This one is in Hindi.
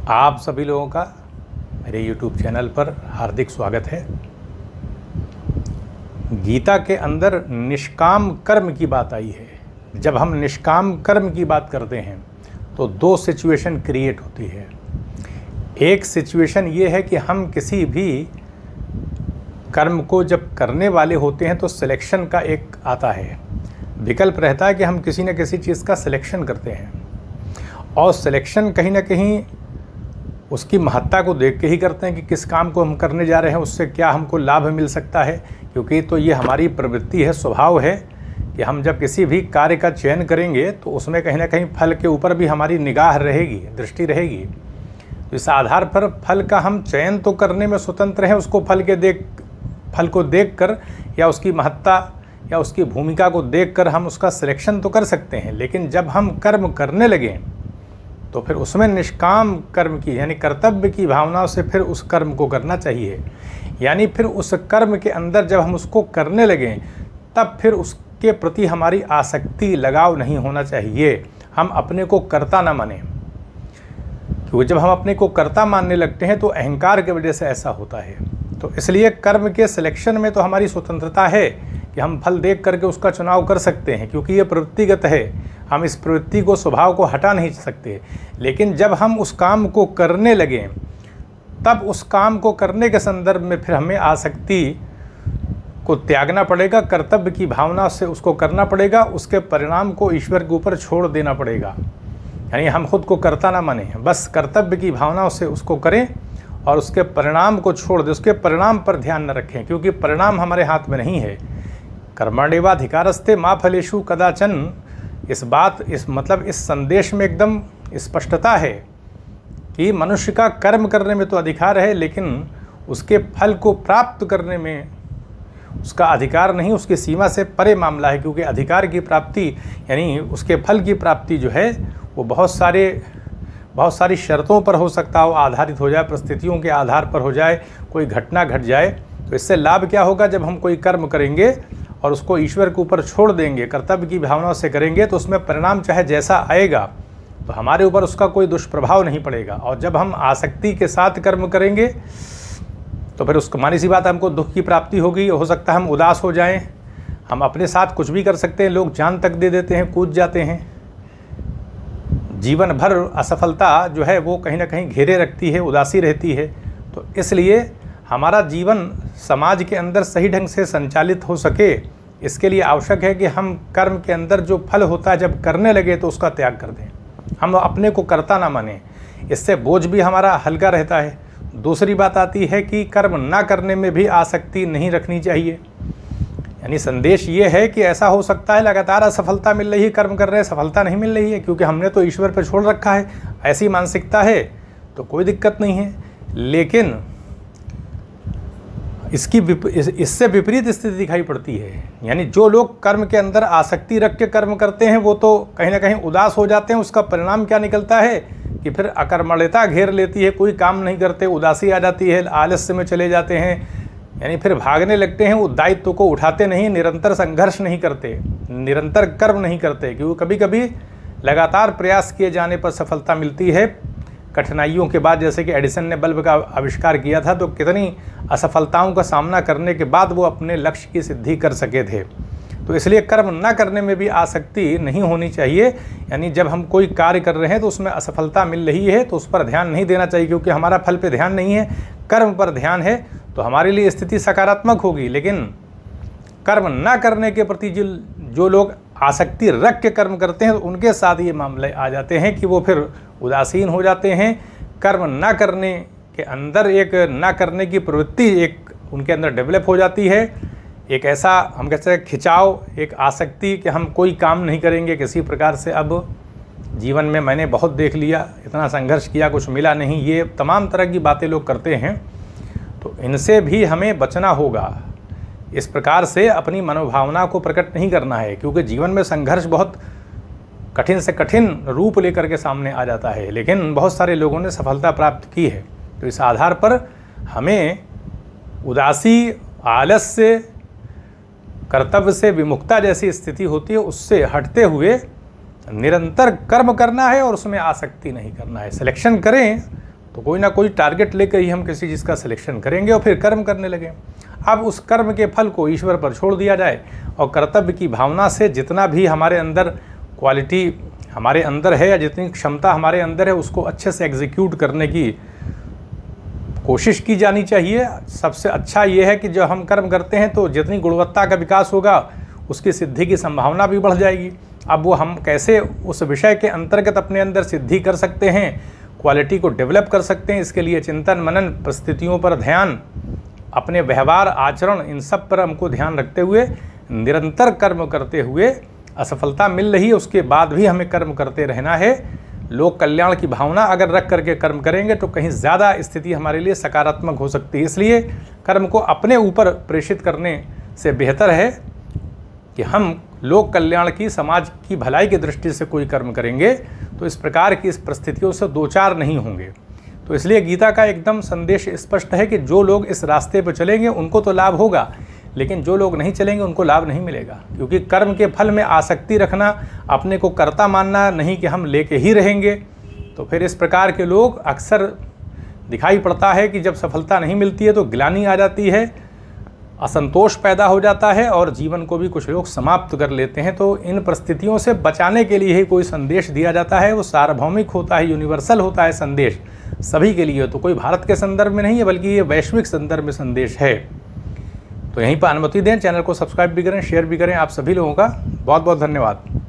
आप सभी लोगों का मेरे YouTube चैनल पर हार्दिक स्वागत है। गीता के अंदर निष्काम कर्म की बात आई है। जब हम निष्काम कर्म की बात करते हैं तो दो सिचुएशन क्रिएट होती है। एक सिचुएशन ये है कि हम किसी भी कर्म को जब करने वाले होते हैं तो सिलेक्शन का एक आता है, विकल्प रहता है कि हम किसी न किसी चीज़ का सिलेक्शन करते हैं और सिलेक्शन कहीं ना कहीं उसकी महत्ता को देख के ही करते हैं कि किस काम को हम करने जा रहे हैं, उससे क्या हमको लाभ मिल सकता है। क्योंकि तो ये हमारी प्रवृत्ति है, स्वभाव है कि हम जब किसी भी कार्य का चयन करेंगे तो उसमें कहीं ना कहीं फल के ऊपर भी हमारी निगाह रहेगी, दृष्टि रहेगी। तो इस आधार पर फल का हम चयन तो करने में स्वतंत्र हैं, उसको फल को देख कर या उसकी महत्ता या उसकी भूमिका को देखकर हम उसका सिलेक्शन तो कर सकते हैं। लेकिन जब हम कर्म करने लगें तो फिर उसमें निष्काम कर्म की यानी कर्तव्य की भावना से फिर उस कर्म को करना चाहिए। यानी फिर उस कर्म के अंदर जब हम उसको करने लगें तब फिर उसके प्रति हमारी आसक्ति, लगाव नहीं होना चाहिए। हम अपने को कर्ता ना माने, क्योंकि जब हम अपने को कर्ता मानने लगते हैं तो अहंकार की वजह से ऐसा होता है। तो इसलिए कर्म के सिलेक्शन में तो हमारी स्वतंत्रता है कि हम फल देख करके उसका चुनाव कर सकते हैं, क्योंकि ये प्रवृत्तिगत है। हम इस प्रवृत्ति को, स्वभाव को हटा नहीं सकते। लेकिन जब हम उस काम को करने लगें तब उस काम को करने के संदर्भ में फिर हमें आसक्ति को त्यागना पड़ेगा, कर्तव्य की भावना से उसको करना पड़ेगा, उसके परिणाम को ईश्वर के ऊपर छोड़ देना पड़ेगा। यानी हम खुद को कर्ता ना माने, बस कर्तव्य की भावना से उसको करें और उसके परिणाम को छोड़ दें, उसके परिणाम पर ध्यान न रखें, क्योंकि परिणाम हमारे हाथ में नहीं है। कर्मण्येवाधिकारस्ते मा फलेषु कदाचन। इस संदेश में एकदम स्पष्टता है कि मनुष्य का कर्म करने में तो अधिकार है, लेकिन उसके फल को प्राप्त करने में उसका अधिकार नहीं, उसकी सीमा से परे मामला है। क्योंकि अधिकार की प्राप्ति यानी उसके फल की प्राप्ति जो है वो बहुत सारी शर्तों पर हो सकता हो, आधारित हो जाए, परिस्थितियों के आधार पर हो जाए, कोई घटना घट जाए। तो इससे लाभ क्या होगा? जब हम कोई कर्म करेंगे और उसको ईश्वर के ऊपर छोड़ देंगे, कर्तव्य की भावना से करेंगे, तो उसमें परिणाम चाहे जैसा आएगा तो हमारे ऊपर उसका कोई दुष्प्रभाव नहीं पड़ेगा। और जब हम आसक्ति के साथ कर्म करेंगे तो फिर उसको मानी सी बात हमको दुख की प्राप्ति होगी। हो सकता है हम उदास हो जाएं, हम अपने साथ कुछ भी कर सकते हैं, लोग जान तक दे देते हैं, कूद जाते हैं। जीवन भर असफलता जो है वो कहीं ना कहीं घेरे रखती है, उदासी रहती है। तो इसलिए हमारा जीवन समाज के अंदर सही ढंग से संचालित हो सके, इसके लिए आवश्यक है कि हम कर्म के अंदर जो फल होता है जब करने लगे तो उसका त्याग कर दें, हम अपने को कर्ता ना माने। इससे बोझ भी हमारा हल्का रहता है। दूसरी बात आती है कि कर्म ना करने में भी आसक्ति नहीं रखनी चाहिए। यानी संदेश ये है कि ऐसा हो सकता है लगातार असफलता मिल रही है, कर्म कर रहे हैं, सफलता नहीं मिल रही है, क्योंकि हमने तो ईश्वर पर छोड़ रखा है। ऐसी मानसिकता है तो कोई दिक्कत नहीं है। लेकिन इससे विपरीत स्थिति दिखाई पड़ती है। यानी जो लोग कर्म के अंदर आसक्ति रख के कर्म करते हैं वो तो कहीं ना कहीं उदास हो जाते हैं। उसका परिणाम क्या निकलता है कि फिर अकर्मण्यता घेर लेती है, कोई काम नहीं करते, उदासी आ जाती है, आलस्य में चले जाते हैं, यानी फिर भागने लगते हैं, वो दायित्व को उठाते नहीं, निरंतर संघर्ष नहीं करते, निरंतर कर्म नहीं करते। क्योंकि कभी कभी लगातार प्रयास किए जाने पर सफलता मिलती है, कठिनाइयों के बाद। जैसे कि एडिसन ने बल्ब का आविष्कार किया था तो कितनी असफलताओं का सामना करने के बाद वो अपने लक्ष्य की सिद्धि कर सके थे। तो इसलिए कर्म न करने में भी आसक्ति नहीं होनी चाहिए। यानी जब हम कोई कार्य कर रहे हैं तो उसमें असफलता मिल रही है तो उस पर ध्यान नहीं देना चाहिए, क्योंकि हमारा फल पे ध्यान नहीं है, कर्म पर ध्यान है। तो हमारे लिए स्थिति सकारात्मक होगी। लेकिन कर्म न करने के प्रति जो लोग आसक्ति रख के कर्म करते हैं तो उनके साथ ये मामले आ जाते हैं कि वो फिर उदासीन हो जाते हैं। कर्म न करने के अंदर एक न करने की प्रवृत्ति एक उनके अंदर डेवलप हो जाती है। एक ऐसा हम कहते हैं खिंचाव, एक आसक्ति कि हम कोई काम नहीं करेंगे किसी प्रकार से। अब जीवन में मैंने बहुत देख लिया, इतना संघर्ष किया, कुछ मिला नहीं, ये तमाम तरह की बातें लोग करते हैं। तो इनसे भी हमें बचना होगा। इस प्रकार से अपनी मनोभावना को प्रकट नहीं करना है, क्योंकि जीवन में संघर्ष बहुत कठिन से कठिन रूप लेकर के सामने आ जाता है। लेकिन बहुत सारे लोगों ने सफलता प्राप्त की है। तो इस आधार पर हमें उदासी, आलस्य, कर्तव्य से विमुखता जैसी स्थिति होती है उससे हटते हुए निरंतर कर्म करना है और उसमें आसक्ति नहीं करना है। सिलेक्शन करें तो कोई ना कोई टारगेट लेकर ही हम किसी चीज़ का सिलेक्शन करेंगे और फिर कर्म करने लगें। अब उस कर्म के फल को ईश्वर पर छोड़ दिया जाए और कर्तव्य की भावना से जितना भी हमारे अंदर क्वालिटी हमारे अंदर है या जितनी क्षमता हमारे अंदर है उसको अच्छे से एग्जीक्यूट करने की कोशिश की जानी चाहिए। सबसे अच्छा ये है कि जब हम कर्म करते हैं तो जितनी गुणवत्ता का विकास होगा उसकी सिद्धि की संभावना भी बढ़ जाएगी। अब वो हम कैसे उस विषय के अंतर्गत अपने अंदर सिद्धि कर सकते हैं, क्वालिटी को डेवलप कर सकते हैं, इसके लिए चिंतन मनन, परिस्थितियों पर ध्यान, अपने व्यवहार आचरण, इन सब पर हमको ध्यान रखते हुए निरंतर कर्म करते हुए असफलता मिल रही है उसके बाद भी हमें कर्म करते रहना है। लोक कल्याण की भावना अगर रख करके कर्म करेंगे तो कहीं ज़्यादा स्थिति हमारे लिए सकारात्मक हो सकती है। इसलिए कर्म को अपने ऊपर प्रेषित करने से बेहतर है कि हम लोक कल्याण की, समाज की भलाई की दृष्टि से कोई कर्म करेंगे तो इस प्रकार की इस परिस्थितियों से दो चार नहीं होंगे। तो इसलिए गीता का एकदम संदेश स्पष्ट है कि जो लोग इस रास्ते पर चलेंगे उनको तो लाभ होगा, लेकिन जो लोग नहीं चलेंगे उनको लाभ नहीं मिलेगा। क्योंकि कर्म के फल में आसक्ति रखना, अपने को कर्ता मानना नहीं कि हम लेके ही रहेंगे, तो फिर इस प्रकार के लोग अक्सर दिखाई पड़ता है कि जब सफलता नहीं मिलती है तो ग्लानि आ जाती है, असंतोष पैदा हो जाता है और जीवन को भी कुछ लोग समाप्त कर लेते हैं। तो इन परिस्थितियों से बचाने के लिए ही कोई संदेश दिया जाता है, वो सार्वभौमिक होता है, यूनिवर्सल होता है संदेश सभी के लिए। तो कोई भारत के संदर्भ में नहीं है बल्कि ये वैश्विक संदर्भ में संदेश है। तो यहीं पर अनुमति दें, चैनल को सब्सक्राइब भी करें, शेयर भी करें। आप सभी लोगों का बहुत बहुत धन्यवाद।